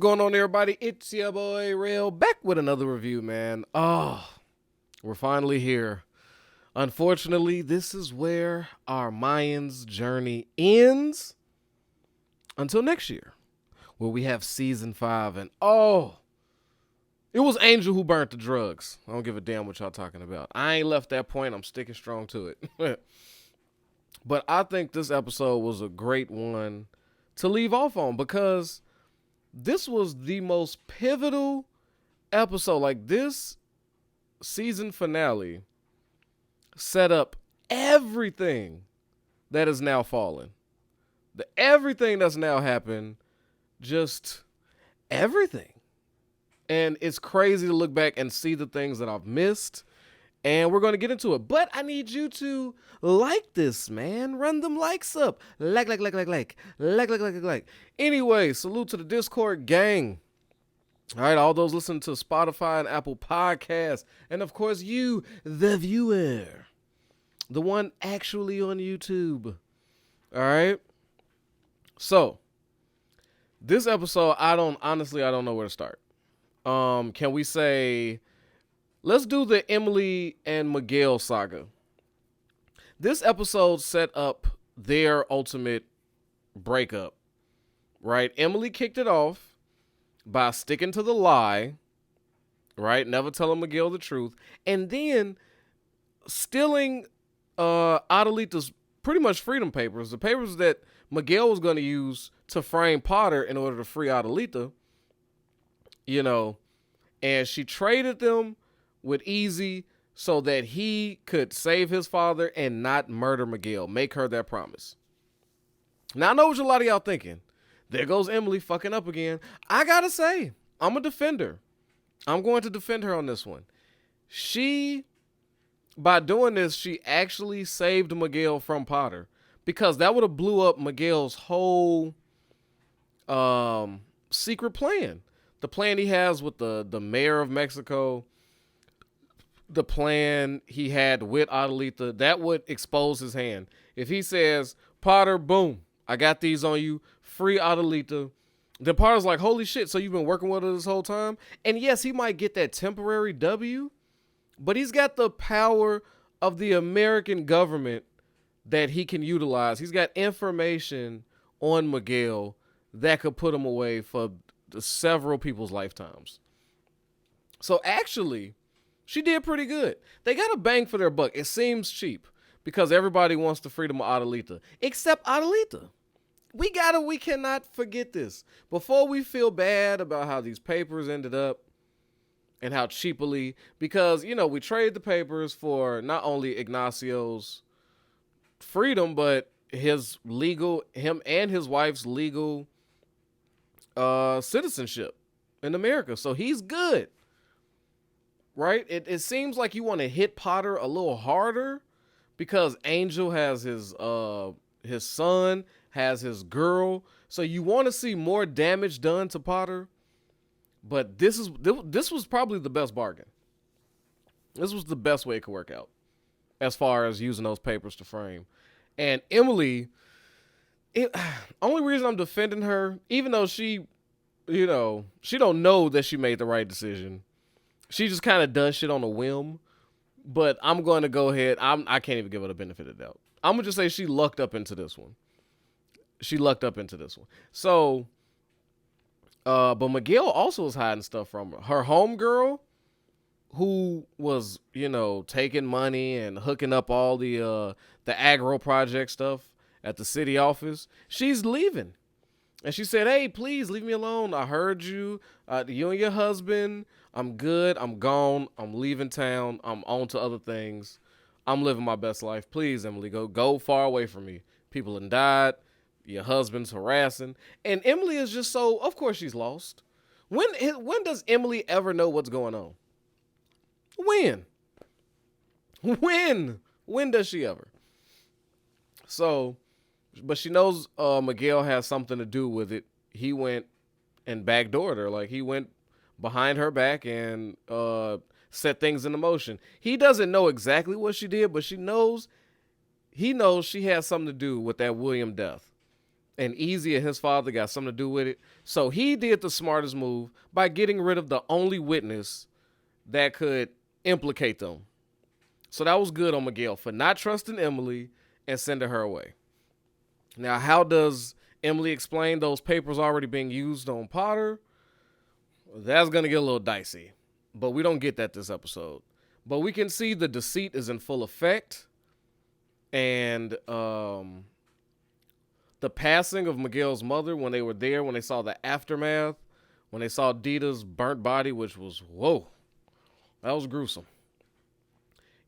going on, everybody? It's your boy Real back with another review, man. We're finally here. Unfortunately, this is where our Mayans journey ends until next year, where we have season 5. And it was Angel who burnt the drugs. I don't give a damn what y'all talking about. I ain't left that point. I'm sticking strong to it. But I think this episode was a great one to leave off on because this was the most pivotal episode. Like, this season finale set up everything that is now fallen. Everything that's now happened, just everything. And it's crazy to look back and see the things that I've missed. And we're going to get into it. But I need you to like this, man. Run them likes up. Like. Anyway, salute to the Discord gang. All right, all those listening to Spotify and Apple Podcasts. And, of course, you, the viewer. The one actually on YouTube. All right? So, this episode, I don't know where to start. Can we say... Let's do the Emily and Miguel saga. This episode set up their ultimate breakup, right? Emily kicked it off by sticking to the lie, right? Never telling Miguel the truth. And then stealing Adelita's pretty much freedom papers, the papers that Miguel was going to use to frame Potter in order to free Adelita, and she traded them with Easy so that he could save his father and not murder Miguel. Make her that promise. Now, I know what a lot of y'all thinking. There goes Emily fucking up again. I gotta say, I'm a defender. I'm going to defend her on this one. By doing this, she actually saved Miguel from Potter, because that would have blew up Miguel's whole secret plan. The plan he has with the mayor of Mexico, the plan he had with Adelita, that would expose his hand. If he says, Potter, boom, I got these on you, free Adelita, then Potter's like, holy shit, so you've been working with her this whole time? And yes, he might get that temporary W, but he's got the power of the American government that he can utilize. He's got information on Miguel that could put him away for several people's lifetimes. So actually, she did pretty good. They got a bang for their buck. It seems cheap because everybody wants the freedom of Adelita, except Adelita. We cannot forget this. Before we feel bad about how these papers ended up and how cheaply, because, we traded the papers for not only Ignacio's freedom, but him and his wife's legal citizenship in America. So he's good. Right? It seems like you want to hit Potter a little harder because Angel has his son, has his girl. So you want to see more damage done to Potter. But this was probably the best bargain. This was the best way it could work out as far as using those papers to frame. And Emily, only reason I'm defending her, even though she don't know that she made the right decision. She just kind of does shit on a whim, but I'm going to go ahead. I can't even give her the benefit of the doubt. I'm going to just say she lucked up into this one. So, but Miguel also was hiding stuff from her. Her homegirl, who was, taking money and hooking up all the agro project stuff at the city office, she's leaving. And she said, hey, please leave me alone. I heard you, you and your husband. I'm good. I'm gone. I'm leaving town. I'm on to other things. I'm living my best life. Please, Emily, go far away from me. People have died. Your husband's harassing. And Emily is just so, of course she's lost. When does Emily ever know what's going on? When does she ever? So, but she knows Miguel has something to do with it. He went and backdoored her. Like, he went behind her back and set things into motion. He doesn't know exactly what she did, but he knows she has something to do with that William death. and Easy and his father got something to do with it. So he did the smartest move by getting rid of the only witness that could implicate them. So that was good on Miguel for not trusting Emily and sending her away. Now, how does Emily explain those papers already being used on Potter? That's going to get a little dicey, but we don't get that this episode. But we can see the deceit is in full effect, and the passing of Miguel's mother when they were there, when they saw the aftermath, when they saw Dita's burnt body, which was, whoa, that was gruesome.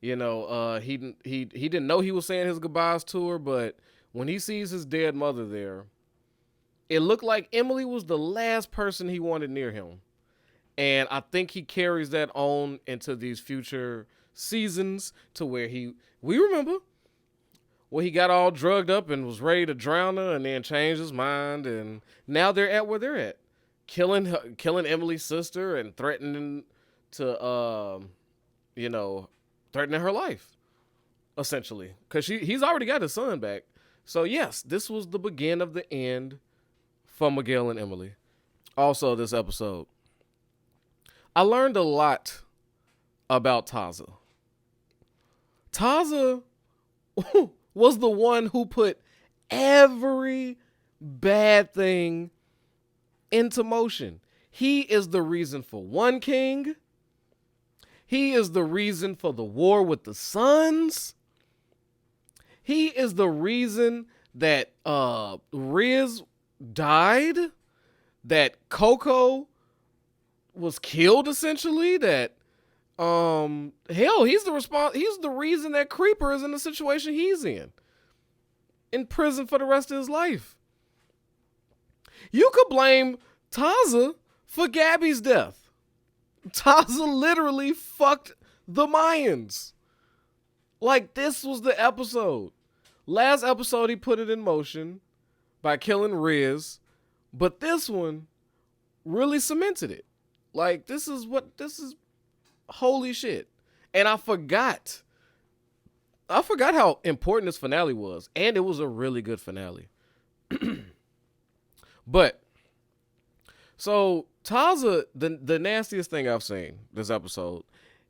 You know, he didn't know he was saying his goodbyes to her, but when he sees his dead mother there, it looked like Emily was the last person he wanted near him. And I think he carries that on into these future seasons to where we remember when he got all drugged up and was ready to drown her and then changed his mind. And now they're at where they're at. Killing Emily's sister and threatening to, threatening her life, essentially. Because he's already got his son back. So, yes, this was the beginning of the end for Miguel and Emily. Also, this episode, I learned a lot about Taza. Taza was the one who put every bad thing into motion. He is the reason for One King. He is the reason for the war with the Sons. He is the reason that Riz died, that Coco was killed, essentially, that he's the reason that Creeper is in the situation he's in prison for the rest of his life. You could blame Taza for Gabby's death. Taza literally fucked the Mayans. Like, this was the episode. Last episode, he put it in motion by killing Riz, but this one really cemented it. Like, this is holy shit. And I forgot how important this finale was, and it was a really good finale. But, so, Taza, the nastiest thing I've seen this episode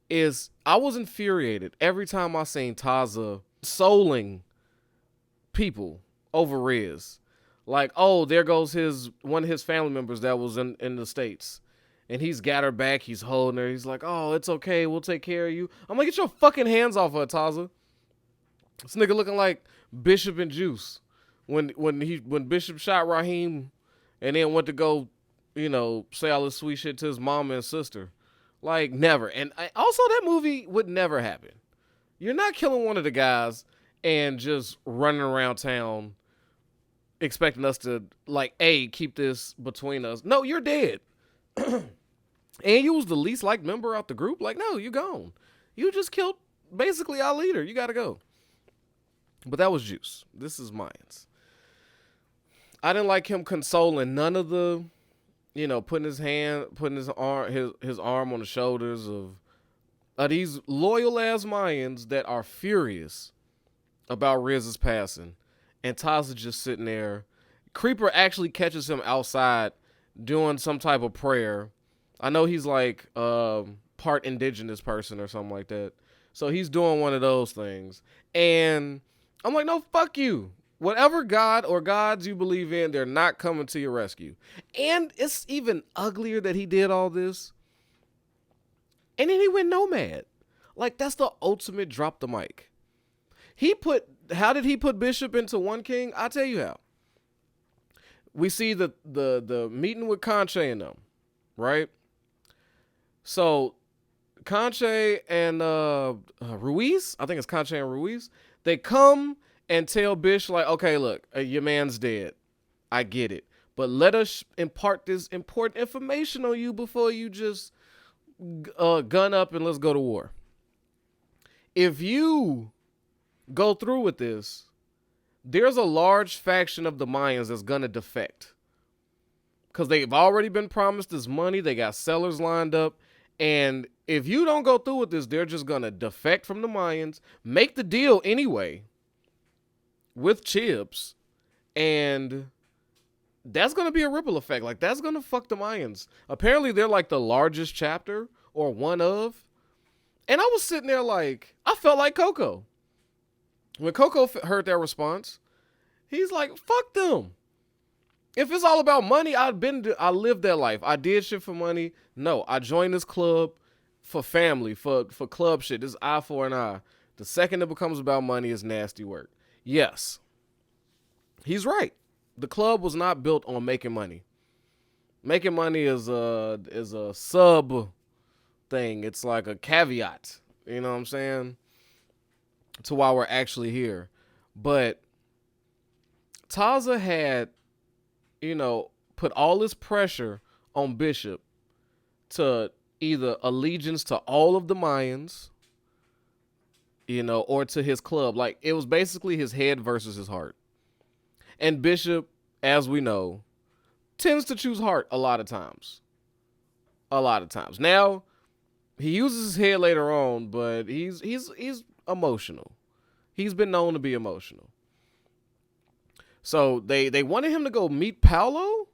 is I was infuriated every time I seen Taza souling people over Riz. Like, oh, there goes one of his family members that was in the States. And he's got her back. He's holding her. He's like, oh, it's okay. We'll take care of you. I'm like, get your fucking hands off her, Taza. This nigga looking like Bishop and Juice. When Bishop shot Raheem and then went to go, say all this sweet shit to his mama and sister. Like, never. And also, that movie would never happen. You're not killing one of the guys and just running around town expecting us to, like, keep this between us. No, you're dead. And you was the least liked member out the group. Like, no, you gone. You just killed basically our leader. You got to go. But that was Juice. This is Mayans. I didn't like him consoling none of the, putting his arm on the shoulders of these loyal ass Mayans that are furious about Riz's passing. And Taza just sitting there. Creeper actually catches him outside doing some type of prayer. I know he's like part indigenous person or something like that. So he's doing one of those things. And I'm like, no, fuck you. Whatever God or gods you believe in, they're not coming to your rescue. And it's even uglier that he did all this. And then he went nomad. Like, that's the ultimate drop the mic. How did he put Bishop into One King? I'll tell you how. We see the meeting with Kanche and them, right? So Kanche and Ruiz, I think it's Kanche and Ruiz, they come and tell Bish, like, okay, look, your man's dead. I get it. But let us impart this important information on you before you just gun up and let's go to war. If you go through with this, there's a large faction of the Mayans that's going to defect. Because they've already been promised this money. They got sellers lined up. And if you don't go through with this, they're just going to defect from the Mayans, make the deal anyway with Chips, and that's going to be a ripple effect. Like, that's going to fuck the Mayans. Apparently, they're like the largest chapter or one of. And I was sitting there like, I felt like Coco. When Coco heard that response, he's like, fuck them. If it's all about money, I lived that life. I did shit for money. No, I joined this club for family, for club shit. This is eye for an eye. The second it becomes about money is nasty work. Yes, he's right. The club was not built on making money. Making money is a sub thing. It's like a caveat. You know what I'm saying? To why we're actually here. But Taza had, put all this pressure on Bishop to either allegiance to all of the Mayans, or to his club. Like, it was basically his head versus his heart. And Bishop, as we know, tends to choose heart a lot of times. Now, he uses his head later on, but he's emotional. He's been known to be emotional. So they wanted him to go meet Paolo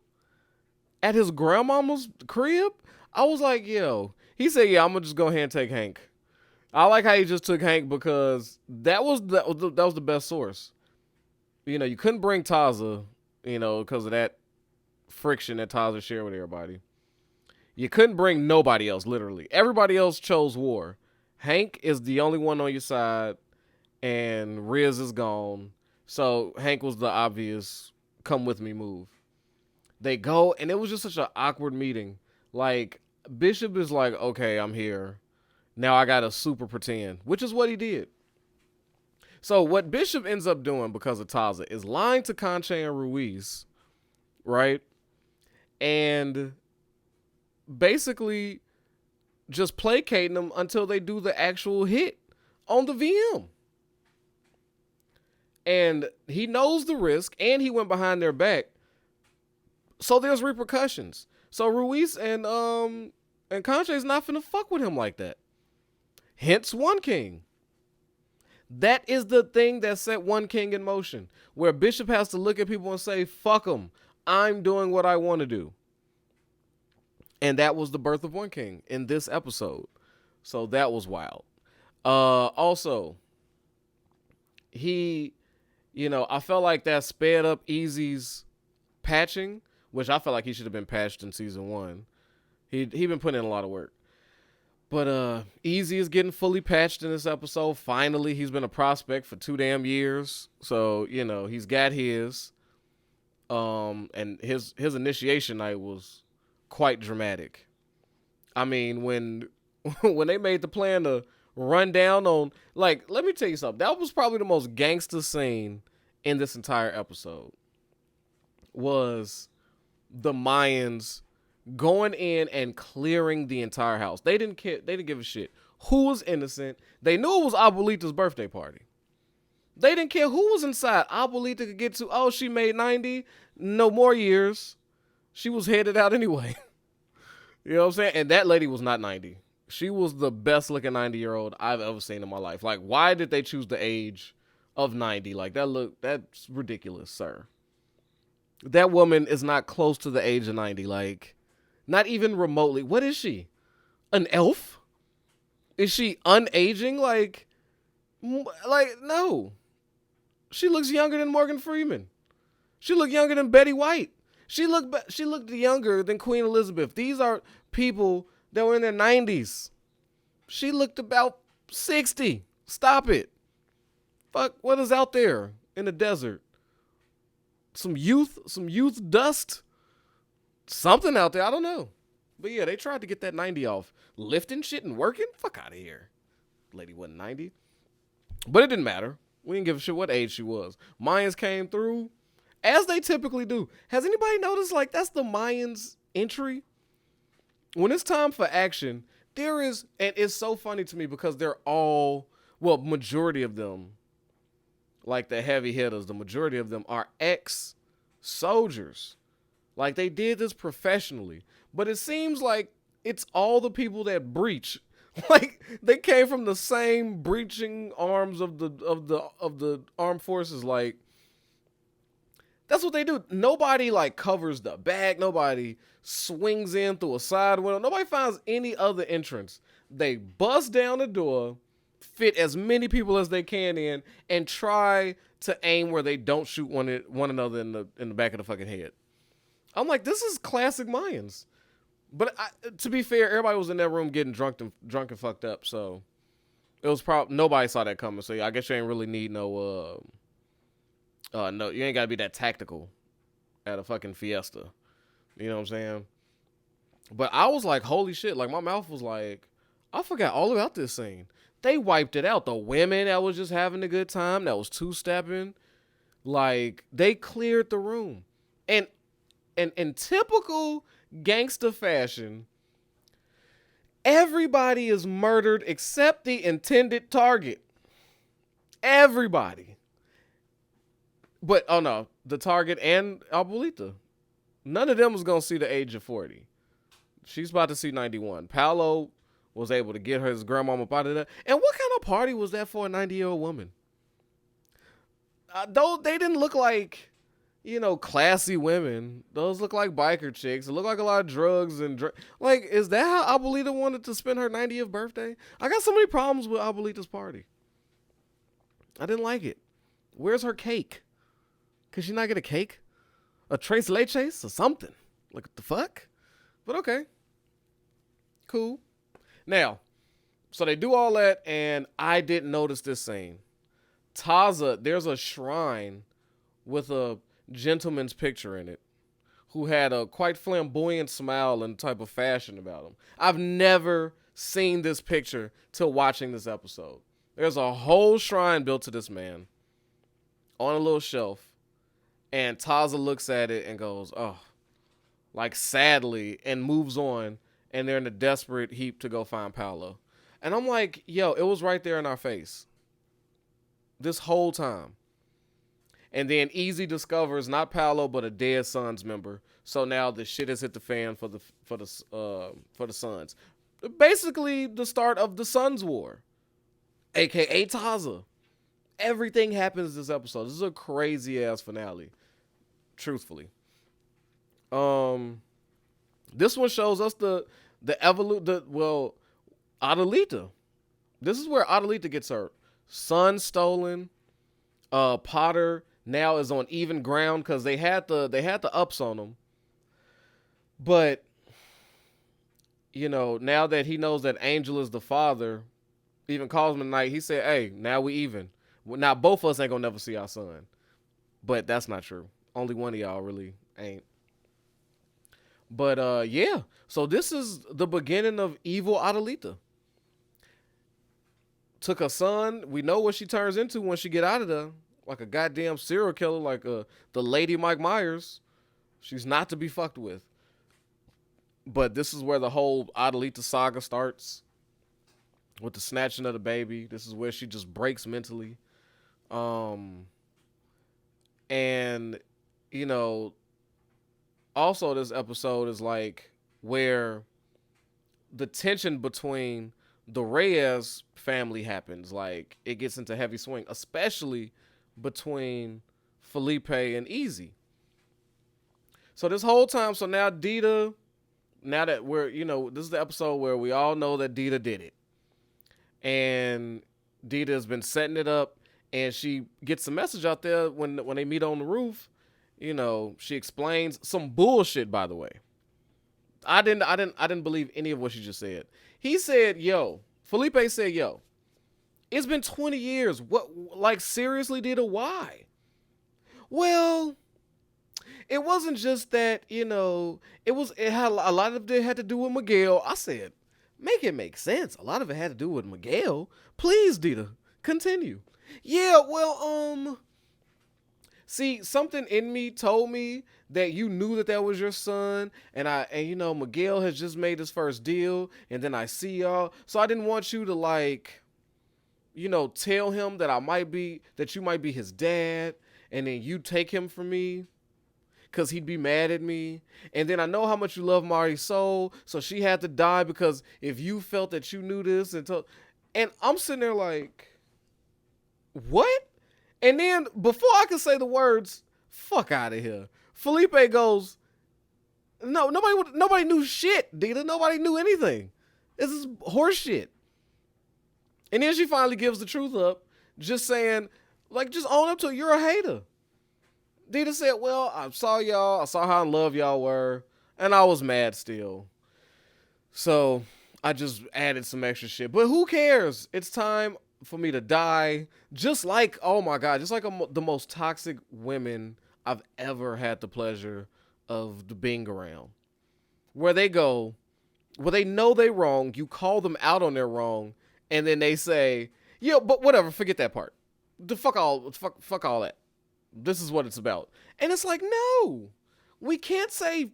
at his grandmama's crib. I was like, yo. He said, yeah, I'm going to just go ahead and take Hank. I like how he just took Hank because that was the best source. You couldn't bring Taza, because of that friction that Taza shared with everybody. You couldn't bring nobody else, literally. Everybody else chose war. Hank is the only one on your side, and Riz is gone. So Hank was the obvious come with me move. They go, and it was just such an awkward meeting. Like, Bishop is like, okay, I'm here. Now I gotta super pretend, which is what he did. So what Bishop ends up doing because of Taza is lying to Kanche and Ruiz, right? And basically just placating them until they do the actual hit on the VM. And he knows the risk, and he went behind their back. So there's repercussions. So Ruiz and Kanche is not finna fuck with him like that. Hence One King. That is the thing that set One King in motion, where Bishop has to look at people and say, fuck them. I'm doing what I want to do. And that was the birth of One King in this episode. So that was wild. Also, he, I felt like that sped up Easy's patching, which I felt like he should have been patched in season 1. He been putting in a lot of work. But Easy is getting fully patched in this episode. Finally, he's been a prospect for 2 damn years. So, he's got his. And his initiation night was quite dramatic. I mean, when they made the plan to run down on, like, let me tell you something. That was probably the most gangster scene in this entire episode. Was the Mayans going in and clearing the entire house. They didn't care. They didn't give a shit who was innocent. They knew it was Adelita's birthday party. They didn't care who was inside. Adelita could get to, oh, she made 90. No more years. She was headed out anyway. You know what I'm saying? And that lady was not 90. She was the best looking 90-year-old I've ever seen in my life. Like, why did they choose the age of 90? Like, that's ridiculous, sir. That woman is not close to the age of 90. Like, not even remotely. What is she? An elf? Is she unaging? Like, no. She looks younger than Morgan Freeman. She looked younger than Betty White. She looked younger than Queen Elizabeth. These are people that were in their 90s. She looked about 60. Stop it. Fuck, what is out there in the desert? Some youth dust? Something out there, I don't know. But yeah, they tried to get that 90 off. Lifting shit and working? Fuck out of here. Lady wasn't 90. But it didn't matter. We didn't give a shit what age she was. Mayans came through, as they typically do. Has anybody noticed, like, that's the Mayans entry? When it's time for action, there is, and it's so funny to me because they're all, well, majority of them, like the heavy hitters, the majority of them are ex-soldiers. Like, they did this professionally. But it seems like it's all the people that breach. Like, they came from the same breaching arms of the armed forces. Like, That's what they do. Nobody like covers the back. Nobody swings in through a side window. Nobody finds any other entrance. They bust down the door, fit as many people as they can in, and try to aim where they don't shoot one another in the back of the fucking head. I'm like, this is classic Mayans. But to be fair, everybody was in that room getting drunk and fucked up. So it was probably nobody saw that coming. So I guess you ain't really need no. No, you ain't gotta be that tactical at a fucking fiesta. You know what I'm saying? But I was like, holy shit! Like my mouth was like, I forgot all about this scene. They wiped it out. The women that was just having a good time, that was two-stepping, like they cleared the room. And in typical gangster fashion, everybody is murdered except the intended target. Everybody. But, oh no, the target and Adelita. None of them was going to see the age of 40. She's about to see 91. Paolo was able to get his grandmama up out of there. And what kind of party was that for a 90-year-old woman? Though they didn't look like, classy women. Those look like biker chicks. It looked like a lot of drugs and like, is that how Adelita wanted to spend her 90th birthday? I got so many problems with Adelita's party. I didn't like it. Where's her cake? Could she not get a cake? A tres leches or something? Like, what the fuck? But okay. Cool. Now, so they do all that, and I didn't notice this scene. Taza, there's a shrine with a gentleman's picture in it who had a quite flamboyant smile and type of fashion about him. I've never seen this picture till watching this episode. There's a whole shrine built to this man on a little shelf. And Taza looks at it and goes, oh, like sadly, and moves on. And they're in a desperate heap to go find Paolo. And I'm like, yo, it was right there in our face. This whole time. And then Easy discovers not Paolo, but a dead Sons member. So now the shit has hit the fan for the Sons. Basically the start of the Sons War. AKA Taza. Everything happens this episode. This is a crazy ass finale. Truthfully. This one shows us the Adelita. This is where Adelita gets hurt. Son stolen. Potter now is on even ground because they had the ups on him. But now that he knows that Angel is the father, even calls him tonight, he said, hey, now we even. Now both of us ain't gonna never see our son. But that's not true. Only one of y'all really ain't. But yeah. So this is the beginning of evil Adelita. Took her son. We know what she turns into when she get out of there. Like a goddamn serial killer, like the lady Mike Myers. She's not to be fucked with. But this is where the whole Adelita saga starts. With the snatching of the baby. This is where she just breaks mentally. And also this episode is like where the tension between the Reyes family happens. Like it gets into heavy swing, especially between Felipe and Easy. So this whole time, so now Dita, now that we're, this is the episode where we all know that Dita did it. And Dita has been setting it up. And she gets a message out there when they meet on the roof. She explains some bullshit, by the way. I didn't believe any of what she just said. He said, yo, Felipe said, yo, it's been 20 years. What, like, seriously, Dita, why? Well, it wasn't just that, it had a lot of it had to do with Miguel. I said, make it make sense. A lot of it had to do with Miguel. Please, Dita, continue. Yeah, well, see, something in me told me that you knew that was your son, and Miguel has just made his first deal, and then I see y'all, so I didn't want you to tell him that you might be his dad, and then you take him from me, because he'd be mad at me, and then I know how much you love Mari's soul, so she had to die, because if you felt that you knew this, and I'm sitting there like, what? And then before I could say the words, Fuck out of here. Felipe goes, no, nobody knew shit, Dita. Nobody knew anything. This is horse shit. And then she finally gives the truth up, just saying, like, just own up to it. You're a hater. Dita said, well, I saw y'all. I saw how in love y'all were. And I was mad still. So I just added some extra shit. But who cares? It's time for me to die. Just like, oh my God, just like the most toxic women I've ever had the pleasure of being around. Where they go, where they know they wrong, you call them out on their wrong, and then they say, yeah, but whatever, forget that part. Fuck all that. This is what it's about. And it's like, no, we can't say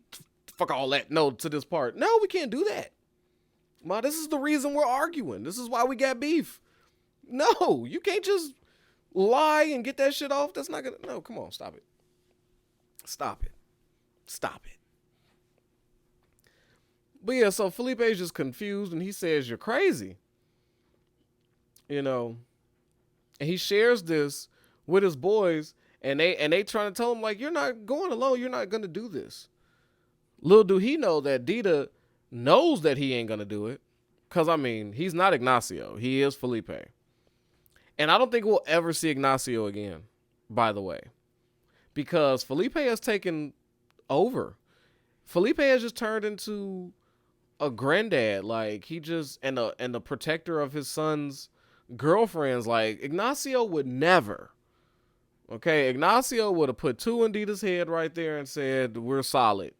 fuck all that no to this part. No, we can't do that. Ma, this is the reason we're arguing. This is why we got beef. No, you can't just lie and get that shit off. That's not gonna, no, come on, stop it. Stop it. Stop it. But yeah, so Felipe is just confused and he says, you're crazy. You know, and he shares this with his boys and they trying to tell him, like, you're not going alone. You're not going to do this. Little do he know that Dita knows that he ain't going to do it. Because, I mean, he's not Ignacio. He is Felipe. And I don't think we'll ever see Ignacio again, by the way. Because Felipe has taken over. Felipe has just turned into a granddad. Like, he just, and the protector of his son's girlfriends. Like, Ignacio would never. Okay, Ignacio would have put two in Dita's head right there and said, we're solid.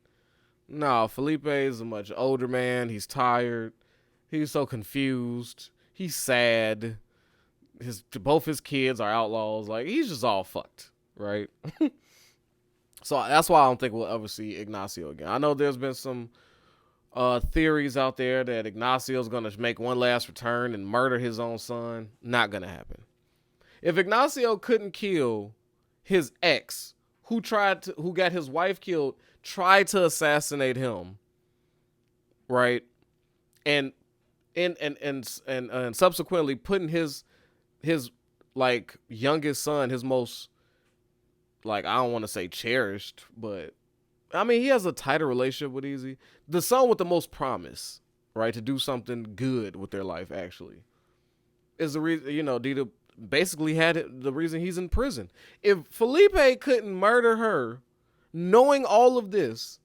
No, Felipe is a much older man. He's tired. He's so confused. He's sad. Both his kids are outlaws. Like, he's just all fucked, right? So that's why I don't think we'll ever see Ignacio again. I know there's been some theories out there that Ignacio's going to make one last return and murder his own son. Not going to happen. If Ignacio couldn't kill his ex, who got his wife killed, tried to assassinate him, right? And subsequently putting his like youngest son, his most, like, I don't want to say cherished, but I mean, he has a tighter relationship with Easy. The son with the most promise, right, to do something good with their life, actually, is the reason, you know, Dita basically had the reason he's in prison. If Felipe couldn't murder her, knowing all of this,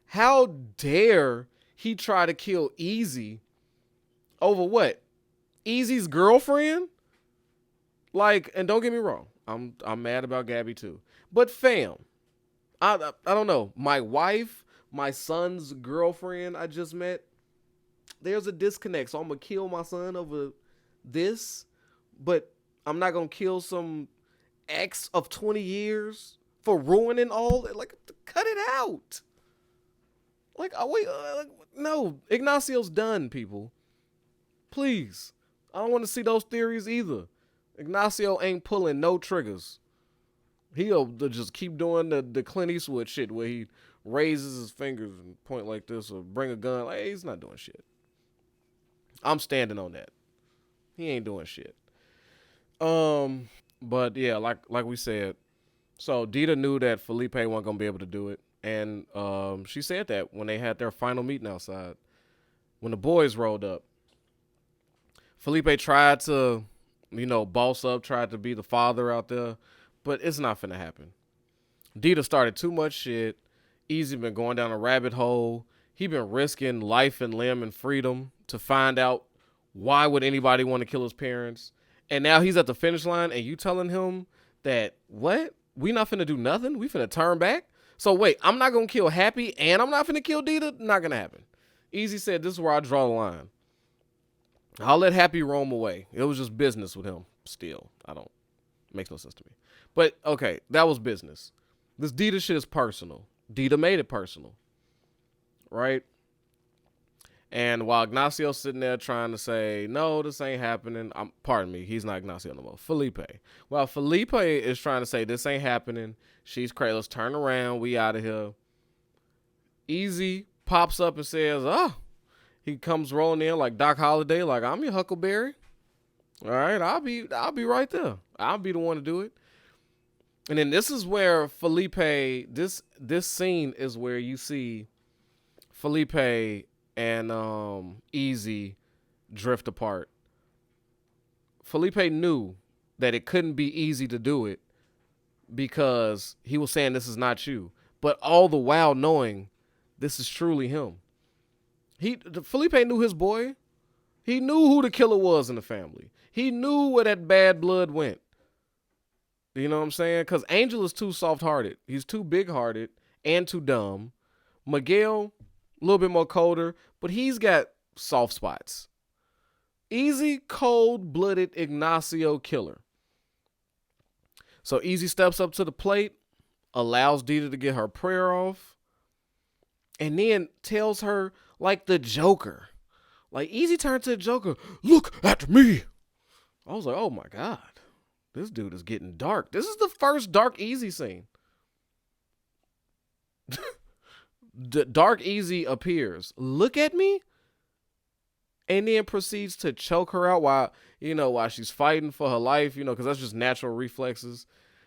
how dare he try to kill Easy over what? Easy's girlfriend? Like, and don't get me wrong, I'm mad about Gabby too. But fam, I don't know. My wife, my son's girlfriend I just met, there's a disconnect. So I'm going to kill my son over this, but I'm not going to kill some ex of 20 years for ruining all that. Like, cut it out. Like, no, Ignacio's done, people. Please. I don't want to see those theories either. Ignacio ain't pulling no triggers. He'll just keep doing the Clint Eastwood shit where he raises his fingers and point like this or bring a gun. Like, hey, he's not doing shit. I'm standing on that. He ain't doing shit. But yeah, like we said, so Dita knew that Felipe wasn't gonna be able to do it, and she said that when they had their final meeting outside, when the boys rolled up. Felipe tried to, you know, boss up, tried to be the father out there, but it's not finna happen. Dita started too much shit. Easy been going down a rabbit hole. He been risking life and limb and freedom to find out why would anybody want to kill his parents. And now he's at the finish line and you telling him that, what? We not finna do nothing? We finna turn back? So wait, I'm not gonna kill Happy and I'm not finna kill Dita? Not gonna happen. Easy said, this is where I draw the line. I'll let Happy roam away. It was just business with him still. Makes no sense to me. But okay, that was business. This Dita shit is personal. Dita made it personal. Right? And while Ignacio's sitting there trying to say, no, this ain't happening. Pardon me, he's not Ignacio no more. Felipe. While Felipe is trying to say, this ain't happening. She's crazy. Let's turn around. We out of here. Easy pops up and says, he comes rolling in like Doc Holliday, like, I'm your Huckleberry. All right, I'll be right there. I'll be the one to do it. And then this is where Felipe, this scene is where you see Felipe and Easy drift apart. Felipe knew that it couldn't be easy to do it because he was saying this is not you, but all the while knowing this is truly him. Felipe knew his boy. He knew who the killer was in the family. He knew where that bad blood went. You know what I'm saying? Because Angel is too soft-hearted. He's too big-hearted and too dumb. Miguel, a little bit more colder, but he's got soft spots. Easy, cold-blooded Ignacio killer. So Easy steps up to the plate, allows Dita to get her prayer off, and then tells her like the Joker. Like Easy turned to the Joker, look at me. I was like, oh my God. This dude is getting dark. This is the first Dark Easy scene. Dark Easy appears. Look at me. And then proceeds to choke her out while she's fighting for her life, because that's just natural reflexes.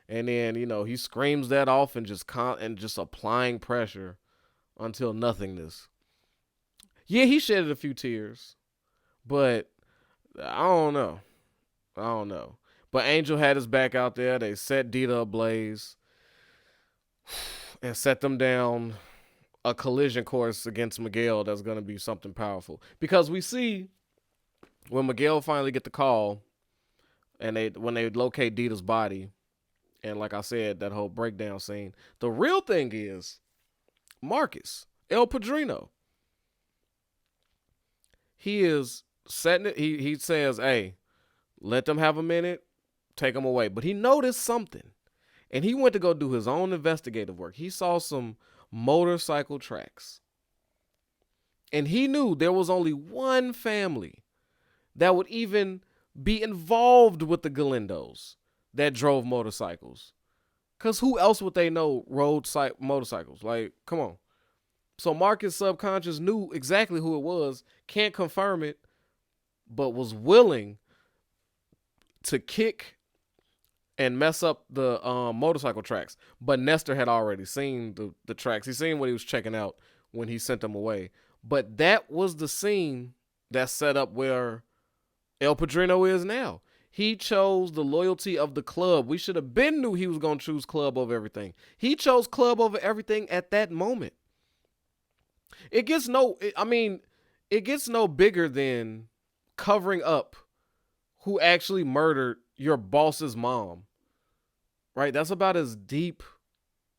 And then, he screams that off and just applying pressure until nothingness. Yeah, he shedded a few tears. But I don't know. But Angel had his back out there. They set Dita ablaze and set them down a collision course against Miguel that's going to be something powerful. Because we see when Miguel finally get the call and when they locate Dita's body, and like I said, that whole breakdown scene, the real thing is Marcus, El Padrino. He is setting it. He says, hey, let them have a minute. Take them away. But he noticed something. And he went to go do his own investigative work. He saw some motorcycle tracks. And he knew there was only one family that would even be involved with the Galindos that drove motorcycles. Because who else would they know rode motorcycles? Like, come on. So Marcus' subconscious knew exactly who it was. Can't confirm it. But was willing to kick and mess up the motorcycle tracks. But Nestor had already seen the tracks. He seen what he was checking out when he sent them away. But that was the scene that set up where El Padrino is now. He chose the loyalty of the club. We should have been knew he was going to choose club over everything. He chose club over everything at that moment. It gets no bigger than covering up who actually murdered your boss's mom, right? That's about as deep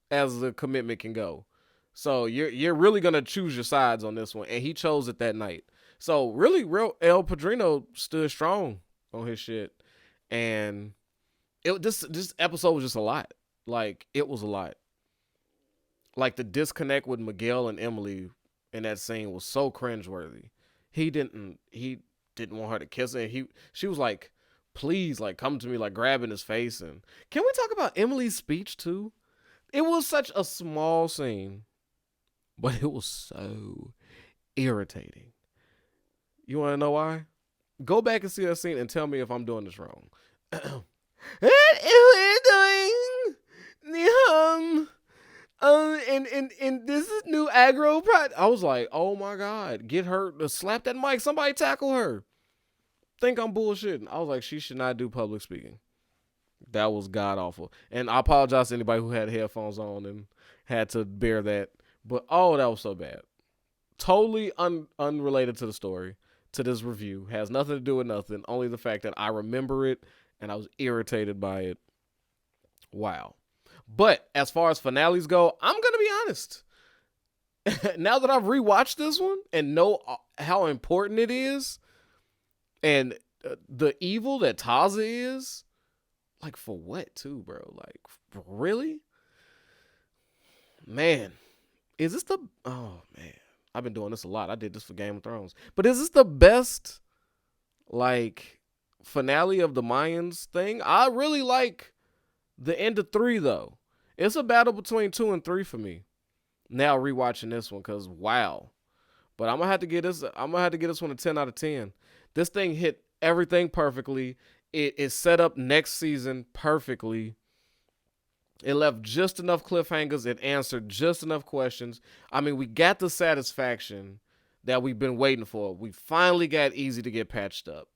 as the commitment can go. So you're really going to choose your sides on this one. And he chose it that night. So really, real El Padrino stood strong on his shit. And this episode was just a lot. Like, it was a lot. Like, the disconnect with Miguel and Emily in that scene was so cringeworthy. He didn't want her to kiss her. She was like, please, like, come to me, like, grabbing his face. And can we talk about Emily's speech too? It was such a small scene, but it was so irritating. You want to know why? Go back and see that scene and tell me if I'm doing this wrong. And this is new aggro pride. I was like, oh my God, get her to slap that mic. Somebody tackle her. Think I'm bullshitting. I was like, she should not do public speaking. That was god awful. And I apologize to anybody who had headphones on and had to bear that. But oh, that was so bad. Totally unrelated to the story, to this review. Has nothing to do with nothing. Only the fact that I remember it and I was irritated by it. Wow. But as far as finales go, I'm going to be honest. Now that I've rewatched this one and know how important it is and the evil that Taza is, like, for what too, bro? Like, really? Man, is this the... Oh, man. I've been doing this a lot. I did this for Game of Thrones. But is this the best, like, finale of the Mayans thing? I really like the end of 3, though. It's a battle between 2 and 3 for me. Now rewatching this one, because wow. But I'm gonna have to give this one a 10 out of 10. This thing hit everything perfectly. It is set up next season perfectly. It left just enough cliffhangers. It answered just enough questions. I mean, we got the satisfaction that we've been waiting for. We finally got Easy to get patched up,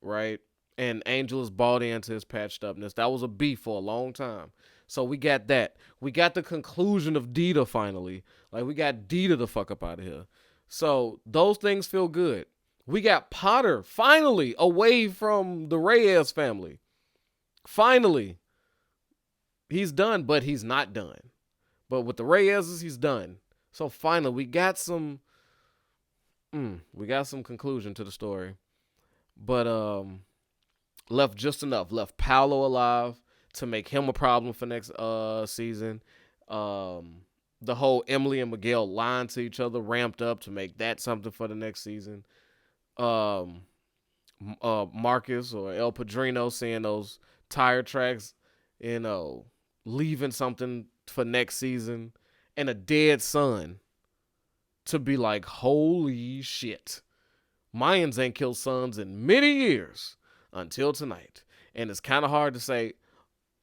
right? And Angel is bought into his patched upness. That was a beef for a long time. So we got that. We got the conclusion of Dita finally. Like, we got Dita the fuck up out of here. So those things feel good. We got Potter finally away from the Reyes family. Finally. He's done, but he's not done. But with the Reyes, he's done. So finally, we got some conclusion to the story. But left just enough. Left Paolo alive to make him a problem for next season. The whole Emily and Miguel lying to each other ramped up to make that something for the next season. Marcus or El Padrino seeing those tire tracks, leaving something for next season, and a dead son to be like, holy shit. Mayans ain't killed sons in many years until tonight. And it's kind of hard to say,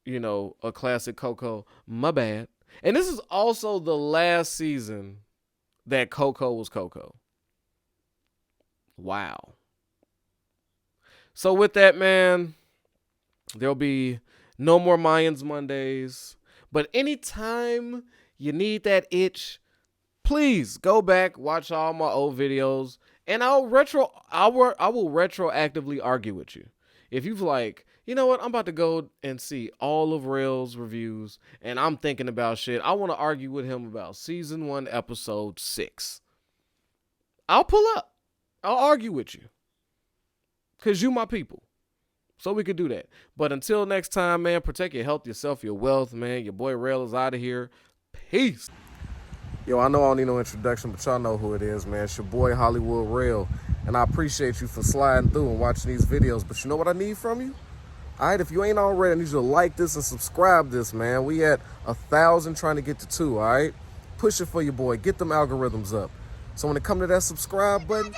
a classic Coco, my bad. And this is also the last season that Coco was Coco. Wow. So with that, man, there'll be no more Mayans Mondays. But anytime you need that itch, please go back, watch all my old videos, and I will retroactively argue with you. If you've like, you know what, I'm about to go and see all of Rail's reviews, and I'm thinking about shit, I want to argue with him about season 1, episode 6. I'll pull up. I'll argue with you. Because you my people. So we could do that. But until next time, man, protect your health, yourself, your wealth, man. Your boy Rail is out of here. Peace. Yo, I know I don't need no introduction, but y'all know who it is, man. It's your boy Hollywood Rail. And I appreciate you for sliding through and watching these videos. But you know what I need from you? All right, if you ain't already, I need you to like this and subscribe this, man. We at 1,000 trying to get to 2, all right? Push it for your boy. Get them algorithms up. So when it come to that subscribe button,